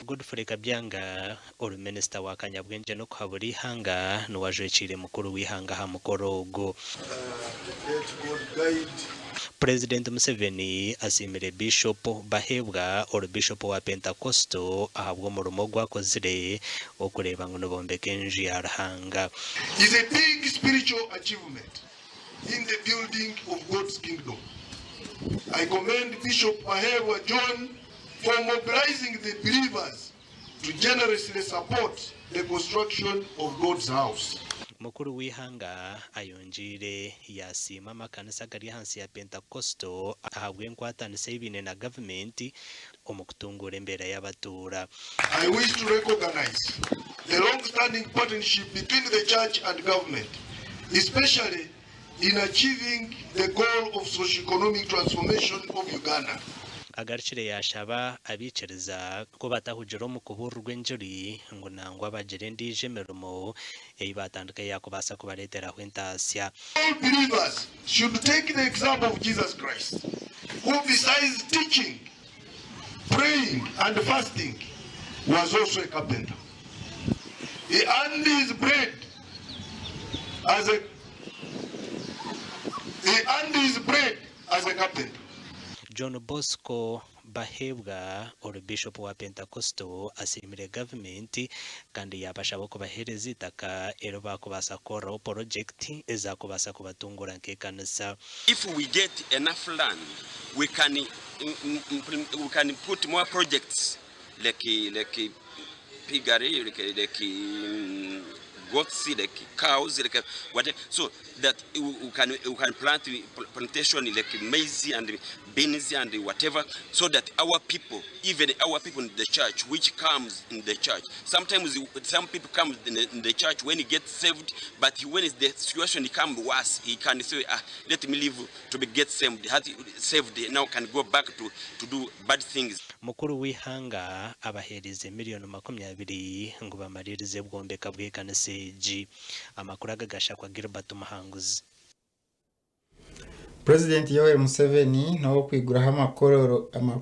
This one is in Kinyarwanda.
Godfrey Kabyanga minister wa Kanyabwenje no kuburira nuwajwecire Mukuru W'eihanga ha mukorogo. President Museveni asimire Bishop Bahebwa Bishop wa Pentecosto ahabwo mu rumo gwakozire okureba ngo nobombeke enji ya Ruhanga. Is a big spiritual achievement in the building of God's kingdom. I commend Bishop Bahebwa John for mobilizing the believers to generously support the construction of God's house. Mukuru W'eihanga ayonjire yasima makanisa gari hansi ya Pentecosto ahabwe nkwatanise ibine na government omukutungura embera y'abatura. I wish to recognize the long-standing partnership between the church and government, especially in achieving the goal of socio-economic transformation of Uganda. Agarchire yashaba abicereza ko batahujero mu kuburira Rwenzori ngo nangwa bagire ndije merumo batandika yakubasa kubaletera hwentasya. All believers should take the example of Jesus Christ, who besides teaching, praying and fasting was also a carpenter. He earned his bread as a carpenter. John Bosco Bahebwa Bishop wa Pentecosto asimire government kandi yabashabo kubahereza itaka ero bakubasa kora project ezakubasa kubatungura nkekanisa. If we get enough land, we can put more projects like piggery, like goats, like cows, like whatever, so that we can plant plantation like maize and beans and whatever, so that our people, even our people in the church, which comes in the church, sometimes some people come in the church when he gets saved, but when the situation becomes worse, he can say, let me leave to get saved, now can go back to do bad things. Mukuru W'eihanga abaherize miliyoni 20 ngo bamaririze bwombeka bw'ekanaseji. Amakuru agagasha kwa Gilbert Muhanguzi. President Yoweri Museveni no kwiguraho amakororo